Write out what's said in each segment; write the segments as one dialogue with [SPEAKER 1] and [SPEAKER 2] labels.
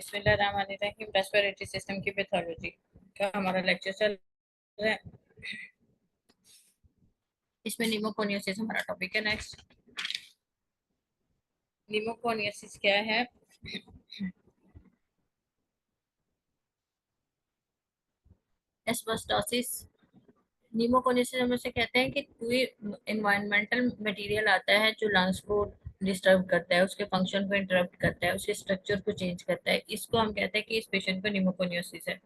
[SPEAKER 1] बिस्मिल्लाहिर्रहमानिर्रहीम। Respiratory system की pathology का हमारा लेक्चर चल रहा है। इसमें निमोकोनियोसिस हमारा टॉपिक है। नेक्स्ट, निमोकोनियोसिस क्या है? एस्बेस्टोसिस। निमोकोनियोसिस हम उसे कहते हैं कि कोई एनवायरमेंटल मटेरियल आता है जो लंग्स को डिस्टर्ब करता है, उसके फंक्शन को इंटरप्ट करता है, उसके स्ट्रक्चर को चेंज करता है। इसको हम कहते हैं कि इस पेशेंट को निमोकोनियोसिस है।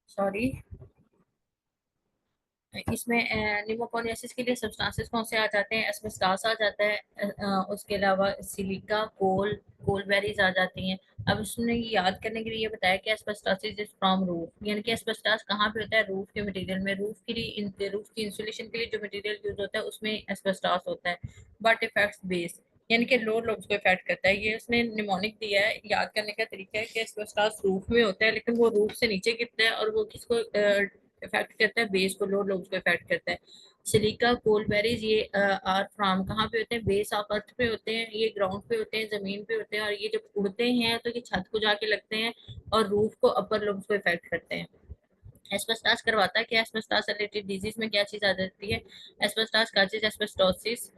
[SPEAKER 1] सॉरी, इसमें निमोकोनियासिस के लिए सब्सटेंसेस कौन से आ जाते हैं? एस्बेस्टॉस आ जाता है। उसके अलावा सिलिका, कोलबेरीज आ जाती हैं। अब उसने याद करने के लिए ये बताया कि एस्बेस्टोसिस इज फ्रॉम रूफ, यानी कि एस्बेस्टॉस कहाँ पे होता है? रूफ के मटेरियल में। रूफ की इंसुलेशन के लिए जो मटेरियल यूज होता है उसमें एस्बेस्टॉस होता है। बट इफेक्ट्स बेस, यानी कि लोअर लोब्स को इफेक्ट करता है। ये उसने निमोनिक दिया है। याद करने का तरीका है कि एस्बेस्टॉस रूफ में होता है, लेकिन वो रूफ से नीचे गिरता है और वो किसको इफेक्ट करता है? बेस को, लोअर लोब्स को इफेक्ट करता है। सिलिका, कोलबेरीज, ये आर फ्रॉम कहाँ पे होते हैं? बेस ऑफ अर्थ पे होते हैं। ये ग्राउंड पे होते हैं, जमीन पे होते हैं, और ये जब उड़ते हैं तो ये छत को जाके लगते हैं और रूफ को, अपर लोब्स को इफेक्ट करते हैं। एस्बेस्टॉस करवाता है क्या? एस्बेस्टॉस रिलेटेड डिजीज में क्या चीज आ जाती है? Asbestos causes asbestosis,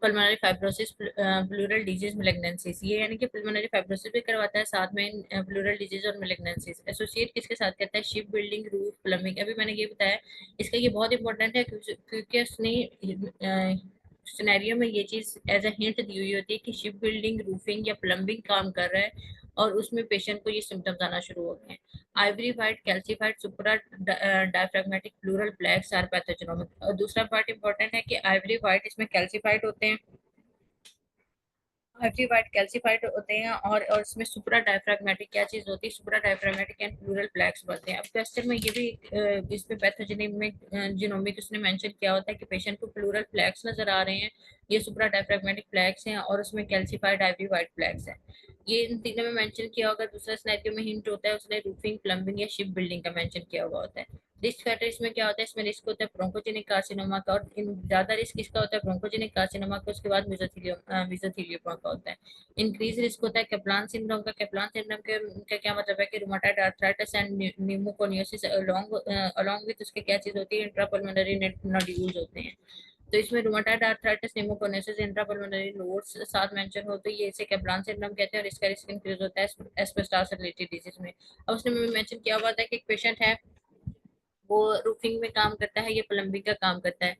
[SPEAKER 1] pulmonary fibrosis, pleural disease, malignancies. ये यानी कि पल्मोनरी फाइब्रोसिस भी करवाता है, साथ में प्लूरल डिजीज और मैलिग्नेंसीज। एसोसिएट किसके साथ करता है? Ship building, roof, plumbing. अभी मैंने ये बताया। इसका ये बहुत इंपॉर्टेंट है क्योंकि उसने सिनेरियो में ये चीज एज अ हिंट दी हुई होती है कि शिप बिल्डिंग, रूफिंग या प्लम्बिंग काम कर रहा है और उसमें पेशेंट को ये सिम्टम्स आना शुरू हो गए हैं। Ivory white, calcified, supra diaphragmatic, pleural plaques are pathognomonic. और दूसरा पार्ट इंपॉर्टेंट है कि आइवरी व्हाइट इसमें कैल्सिफाइड होते हैं, आइवरी व्हाइट कैल्सिफाइड होते हैं, और इसमें सुप्रा डायफ्रैग्मेटिक क्या चीज होती है? सुप्रा डायफ्रैग्मेटिक एंड प्लूरल ब्लैक्स बनते हैं। अब क्वेश्चन में ये भी इसमें पैथोजेनिक जिनोमिक उसने मेंशन किया होता है कि पेशेंट को प्लूरल फ्लैक्स नजर आ रहे हैं, ये सुप्रा डायफ्रैग्मेटिक फ्लैक्स हैं, और उसमें कैल्सिफाइड आइवरी व्हाइट फ्लैक्स हैं। ये इन तीनों में मेंशन किया होगा। दूसरा सिनेरियो में हिंट होता है, उसने रूफिंग, प्लम्बिंग या शिप बिल्डिंग का मेंशन किया हुआ होता है। रिस्क फैक्टर इसमें क्या होता है? इसमें रिस्क होता है ब्रोंकोजेनिक कार्सिनोमा का, और ज्यादा रिस्क इसका होता है ब्रोंकोजेनिक कार्सिनोमा का, उसके बाद मेसोथेलियोमा का होता है। इंक्रीज रिस्क होता है कैप्लान सिंड्रोम का। कैप्लान सिंड्रोम के का क्या मतलब है कि rheumatoid arthritis and pneumoconiosis along with उसके क्या चीज होती है? इंट्रापल्मोनरी नोड्यूल्स होते हैं। तो इसमें rheumatoid arthritis, pneumoconiosis, intrapulmonary nodes साथ मेंशन हो, तो ये इसे कैप्लान सिंड्रोम कहते हैं, और इसका रिस्क इंक्रीज होता है एस्बेस्टॉस रिलेटेड डिजीज में। अब उसने मेंशन किया हुआ था कि एक पेशेंट है, वो रूफिंग में काम करता है, ये प्लम्बिंग का काम करता है।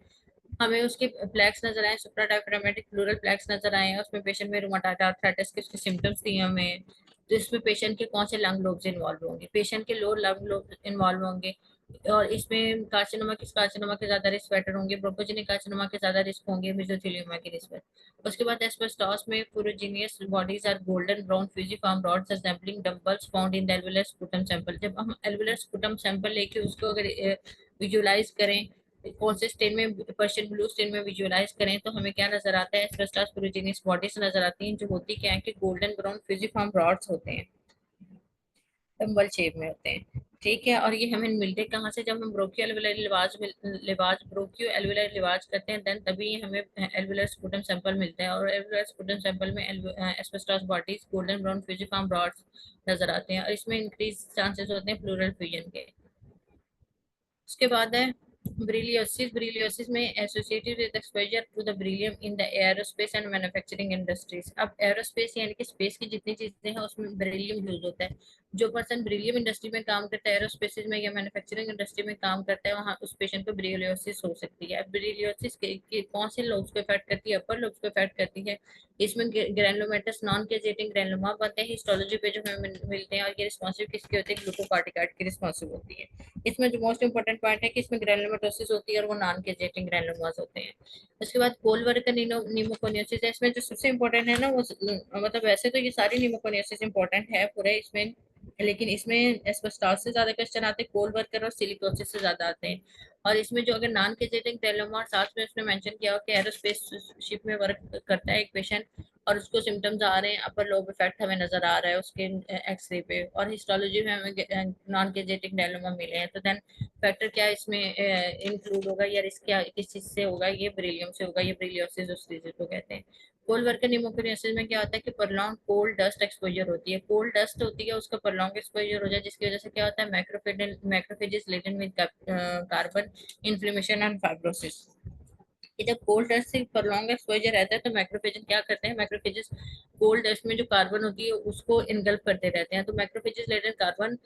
[SPEAKER 1] हमें उसके प्लेक्स नजर आए, सुप्रा डायफ्रामेटिक प्लूरल प्लेक्स नजर आए हैं, उसमें पेशेंट में रूमेटॉइड आर्थराइटिस के उसके सिम्टम्स दिए हमें। तो इसमें पेशेंट के कौन से लंग लोब्स इन्वॉल्व होंगे? पेशेंट के लोअर लंग लोब इन्वॉल्व होंगे। और इसमें कार्सिनोमा, किस कार्सिनोमा के ज्यादा रिस्क फैक्टर होंगे? ब्रोंकोजेनिक कार्सिनोमा के ज्यादा रिस्क होंगे मेसोथेलियोमा के रिस्क। उसके बाद एस्बेस्टोस में ferruginous bodies are golden brown fusiform rods resembling dumbbells found in the alveolar sputum sample. जब हम एल्वुलर स्पुटम सैंपल लेके उसको अगर विजुअलाइज करें, कौन से स्टेन में, पर्शियन ब्लू स्टेन में विजुअलाइज करें, तो हमें क्या नजर आता है? एस्बेस्टोस फ्लोरोजेनियस बॉडीज नजर आती हैं, जो होती क्या है कि गोल्डन ब्राउन फ्यूजिफॉर्म रॉड्स होते हैं, डंबल शेप में होते हैं। ठीक है, और ये हमें मिलते कहाँ से? जब हम ब्रोकियो एल्वुलर लिवाज ब्रोकियो एल्वुलर लिवाज करते हैं, देन तभी हमें एल्वुलर स्पुटम सैंपल मिलता है, और एल्वुलर स्पुटम सैंपल में asbestos bodies, golden brown fusiform rods नजर आते हैं, और इसमें इंक्रीज चांसेस होते हैं प्लूरल फ्यूजन के। उसके बाद है ब्रिलियोसिस। ब्रिलियोसिस में associated with exposure to the beryllium in the aerospace and manufacturing industries. अब एरोस्पेस यानी कि स्पेस की जितनी चीजें हैं उसमें ब्रिलियम यूज होता है। जो पर्सन बेरिलियम इंडस्ट्री में काम करता है, एरोस्पेस में या मैन्युफैक्चरिंग इंडस्ट्री में काम करता है, वहाँ उस पेशेंट को बेरिलियोसिस हो सकती है। बेरिलियोसिस के कौन से लोब्स को इफेक्ट करती है? अपर लोब्स को इफेक्ट करती है। इसमें ग्रैनुलोमेटस नॉन केजेटिंग ग्रैनुलोमा बनते हैं हिस्टोलॉजी पे जो हमें मिलते हैं, और ये रिस्पॉन्सिव किसके होते हैं? ग्लूकोकार्टिकाइड की रिस्पॉन्सिव होती है। इसमें जो मोस्ट इंपोर्टेंट पॉइंट है कि इसमें ग्रैनुलोमेटोसिस होती है और वो नॉन केजेटिंग ग्रैनुलोमास होते हैं। उसके बाद कोलवर्कर न्यूमोकोनियोसिस है। इसमें जो सबसे इंपॉर्टेंट है ना, वो मतलब वैसे तो ये सारी न्यूमोकोनियोसिस इंपॉर्टेंट है पूरे इसमें, लेकिन इसमें एस्बेस्टोस से ज्यादा क्वेश्चन आते हैं, कोल वर्कर और सिलिकोसिस से ज्यादा आते हैं। और इसमें जो अगर नॉन केजेटिंग ग्रैनुलोमा, और साथ में उसने मेंशन किया हो कि एरोस्पेस शिप में वर्क करता है एक पेशेंट और उसको सिम्टम्स आ रहे हैं, अपर लोब इफेक्ट हमें नजर आ रहा है उसके एक्सरे पे, और हिस्टोलॉजी में हमें नॉन केजेटिक ग्रैनुलोमा मिले हैं, तो देन फैक्टर क्या इसमें इंक्लूड होगा, या रिस्क क्या किस चीज से होगा? ये बेरिलियम से होगा, ये बेरिलियोसिस उस चीज को कहते हैं। कोल्ड वर्कर न्यूमोकोनियासिस में क्या होता है कि प्रॉन्ग कोल्ड डस्ट एक्सपोजर होती है, कोल्ड डस्ट होती है, उसका प्रॉन्ग एक्सपोजर हो जाए, जिसकी वजह से क्या होता है? Macrophages latent with carbon inflammation and fibrosis. कि जब कोल्ड डस्ट से प्रॉन्ग एक्सपोजर रहता है तो मैक्रोफेजेस क्या करते हैं? मैक्रोफेजेस कोल्ड डस्ट में जो कार्बन होती है उसको इनगल्फ करते रहते हैं, तो मैक्रोफेजेस लेटेंट कार्बन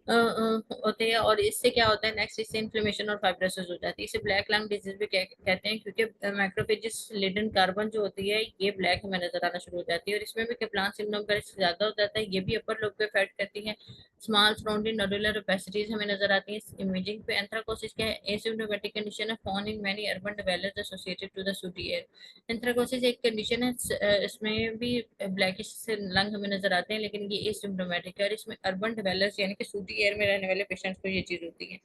[SPEAKER 1] होते हैं, और इससे क्या होता है नेक्स्ट? इससे इन्फ्लेमेशन और फाइब्रोसिस हो जाती है। इसे ब्लैक लंग डिजीज भी कहते हैं, क्योंकि मैक्रोफेजेस लेडेन कार्बन जो होती है ये ब्लैक हमें नजर आना शुरू हो जाती है, और इसमें भी कैप्लान सिंड्रोम का रिस्क ज्यादा हो जाता है। ये भी अपर लोब को इफेक्ट करती है। स्मॉल सराउंडिंग नोडुलर ओपेसिटीज हमें नजर आती है इमेजिंग पे। एंथ्राकोसिस क्या है? एसिम्प्टोमेटिक कंडीशन है found in many urban developers associated to the sooty air. Anthracosis एक कंडीशन है, इसमें भी ब्लैकिश लंग हमें नजर आते हैं, लेकिन ये एसिम्प्टोमेटिक है, और इसमें अर्बन डेवलपर्स यानी कि सूटी एयर में रहने वाले पेशेंट्स को ये चीज होती है।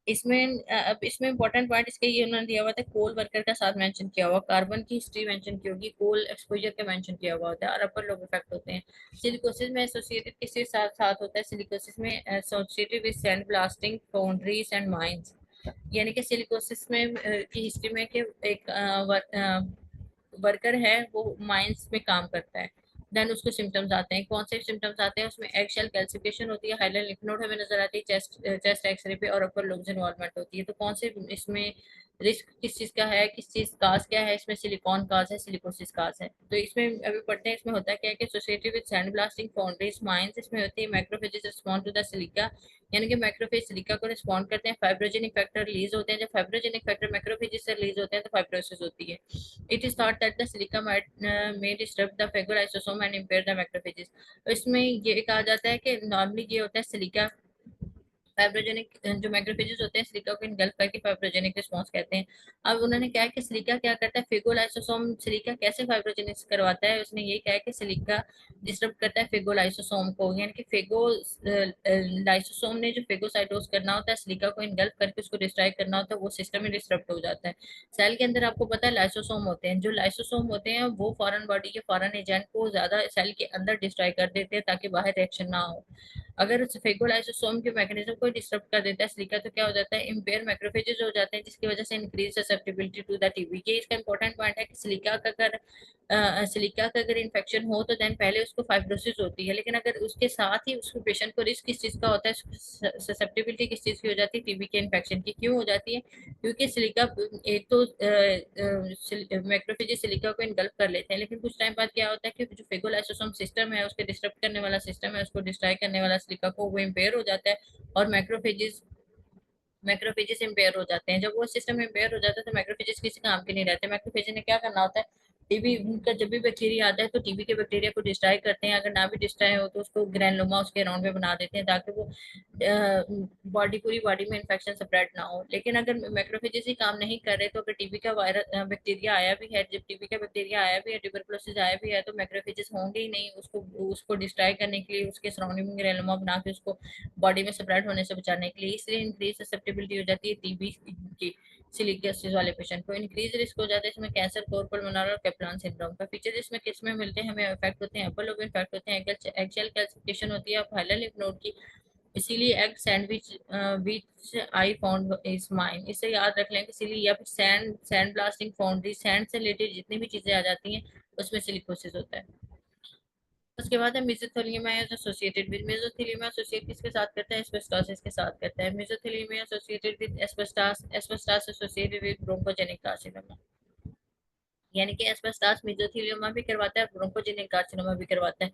[SPEAKER 1] इसमें अब इसमें इंपॉर्टेंट पॉइंट इसके ये उन्होंने दिया हुआ था, कोल वर्कर का साथ मेंशन किया हुआ, कार्बन की हिस्ट्री मेंशन की होगी, कोल एक्सपोजर का मेंशन किया हुआ होता है, और अपर लोब इफेक्ट होते हैं। सिलिकोसिस में एसोसिएटेड किसके साथ साथ होता है? सिलिकोसिस में associated with sand blasting foundries and mines. यानी कि सिलिकोसिस में की हिस्ट्री में कि एक वर्कर है वो माइंस में काम करता है, देन उसको सिम्टम्स आते हैं। कौन से सिम्टम्स आते हैं? उसमें एग शेल कैल्सिफिकेशन होती है, हाइलर लिम्फ नोड हमें नजर आती है चेस्ट एक्सरे पे, और अपर लोब्स इन्वॉल्वमेंट होती है। तो कौन से इसमें रिस्क किस चीज का है, किस चीज काज क्या है? इसमें सिलिकॉन काज है, सिलिकोसिस काज है। तो इसमें अभी पढ़ते हैं, इसमें होता क्या है कि associated with sand blasting foundries mines, इसमें होती है macrophages respond to the silica, यानी कि मैक्रोफेज सिलिका को रिस्पॉन्ड करते हैं, फाइब्रोजेनिक फैक्टर रिलीज होते हैं। जब फाइब्रोजेनिक फैक्टर मैक्रोफेजेस से रिलीज होते हैं तो फाइब्रोसिस होती है। It is thought that the silica may disrupt the phagolysosome and impair the macrophages। तो इसमें ये कहा जाता है कि नॉर्मली ये होता है सिलिका फाइब्रोजेनिक, जो मैक्रोफेजेस होते हैं सिलिका को इनगल्फ करके फाइब्रोजेनिक रिस्पांस कहते हैं। अब उन्होंने क्या है कि सिलिका क्या करता है? फेगोलाइसोसोम सिलिका कैसे फाइब्रोजेनिक्स करवाता है? उसने ये कहा है कि सिलिका डिस्टर्ब करता है फेगोलाइसोसोम को, यानी कि फेगो लाइसोसोम ने जो फेगोसाइटोस करना होता है, सिलिका को इनगल्फ करके उसको डिस्ट्रॉय करना होता है, वो सिस्टम में डिस्टर्ब हो जाता है। सेल के अंदर आपको पता है लाइसोसोम होते हैं, जो लाइसोसोम होते हैं वो फॉरेन बॉडी के फॉरेन एजेंट को ज्यादा सेल के अंदर डिस्ट्रॉय कर देते हैं ताकि बाहर रिएक्शन ना हो। अगर उस फेगोलाइसोसोम के मैकेनिज्म को डिस्टर्ब कर देता है सिलिका, तो क्या हो जाता है? इम्पेयर मैक्रोफेजेस हो जाते हैं, जिसकी वजह से increase susceptibility to the TB. ये इसका इंपॉर्टेंट पॉइंट है कि सिलिका का अगर इन्फेक्शन हो तो देन पहले उसको फाइब्रोसिस होती है, लेकिन अगर उसके साथ ही उसको पेशेंट को रिस्क किस चीज का होता है, ससेप्टिबिलिटी किस चीज की हो जाती है? टीबी के इन्फेक्शन की। क्यों हो जाती है? क्योंकि सिलिका एक तो मैक्रोफेजेस सिलिका को इनगल्फ कर लेते हैं, लेकिन कुछ टाइम बाद क्या होता है कि जो फेगोलाइसोसोम सिस्टम है, उसके डिस्टर्ब करने वाला सिस्टम है, उसको डिस्ट्रॉय करने वाला सिलिका को, वो इम्पेयर हो जाता है, और मैक्रोफेजेस इम्पेयर हो जाते हैं। जब वो सिस्टम इम्पेयर हो जाता है तो मैक्रोफेजेस किसी काम के नहीं रहते। मैक्रोफेज ने क्या करना होता है? टीबी का जब भी बैक्टीरिया आता है तो टीबी के बैक्टीरिया को डिस्ट्रॉय करते हैं, अगर ना भी डिस्ट्रॉय हो तो उसको ग्रैनुलोमा उसके अराउंड में बना देते हैं ताकि वो पूरी बॉडी में इन्फेक्शन स्प्रेड ना हो। लेकिन अगर मैक्रोफेजेस ही काम नहीं कर रहे तो अगर टीबी का वायरस बैक्टीरिया आया भी है, जब टीबी का बैक्टीरिया आया भी है, ट्यूबरकुलोसिस आया भी है, तो मैक्रोफेजेस होंगे ही नहीं उसको उसको डिस्ट्रॉय करने के लिए, उसके सराउंडिंग में ग्रैनुलोमा बना के उसको बॉडी में स्प्रेड होने से बचाने के लिए। इसलिए इंक्रीज ससेप्टिबिलिटी हो जाती है टीबी की। सिलिकोसिस वाले पेशेंट को इंक्रीज रिस्क हो जाता है इसमें कैंसर, कोर पल्मोनर और कैप्लान सिंड्रोम का। फीचर इसमें किस में मिलते हैं? हमें इफेक्ट होते हैं, अपर लोब इफेक्ट होते हैं, एक्सियल कैल्सिफिकेशन होती है हाइलर लिम्फ नोड की। इसीलिए egg sandwich which I found is mine, इसे याद रख लें। इसीलिए या फिर sand sand blasting foundry, sand से रिलेटेड जितनी भी चीजें आ जाती हैं उसमें सिलिकोसिस होता है। उसके बाद है mesothelioma associated with, mesothelioma associate किसके साथ करता है? एस्बेस्टोसिस के साथ करता है। Mesothelioma associated with asbestos, asbestos associated with bronchogenic carcinoma. यानी कि एस्बेस्टॉस मेसोथेलियोमा भी करवाता है, ब्रोंकोजेनिक कार्सिनोमा भी करवाता है।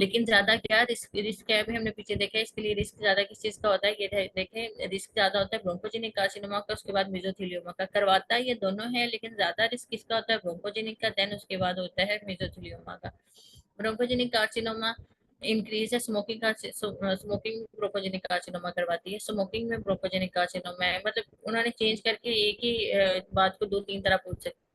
[SPEAKER 1] लेकिन ज्यादा क्या रिस्क रिस्क क्या है, भी हमने पीछे देखा है, इसके लिए रिस्क ज्यादा किस चीज का होता है, ये देखें रिस्क ज्यादा होता है ब्रोंकोजेनिक कार्सिनोमा का, उसके बाद मेसोथेलियोमा का। करवाता है ये दोनों है, लेकिन ज्यादा रिस्क किसका होता है, ब्रोंकोजेनिक का, देन उसके बाद होता है मेसोथेलियोमा का। ब्रोंकोजेनिक कार्सिनोमा इंक्रीज है स्मोकिंग का, स्मोकिंग ब्रोंकोजेनिक कार्सिनोमा करवाती है, स्मोकिंग में ब्रोंकोजेनिक कार्सिनोमा है। मतलब उन्होंने चेंज करके एक ही बात को दो तीन तरह पूछ सकते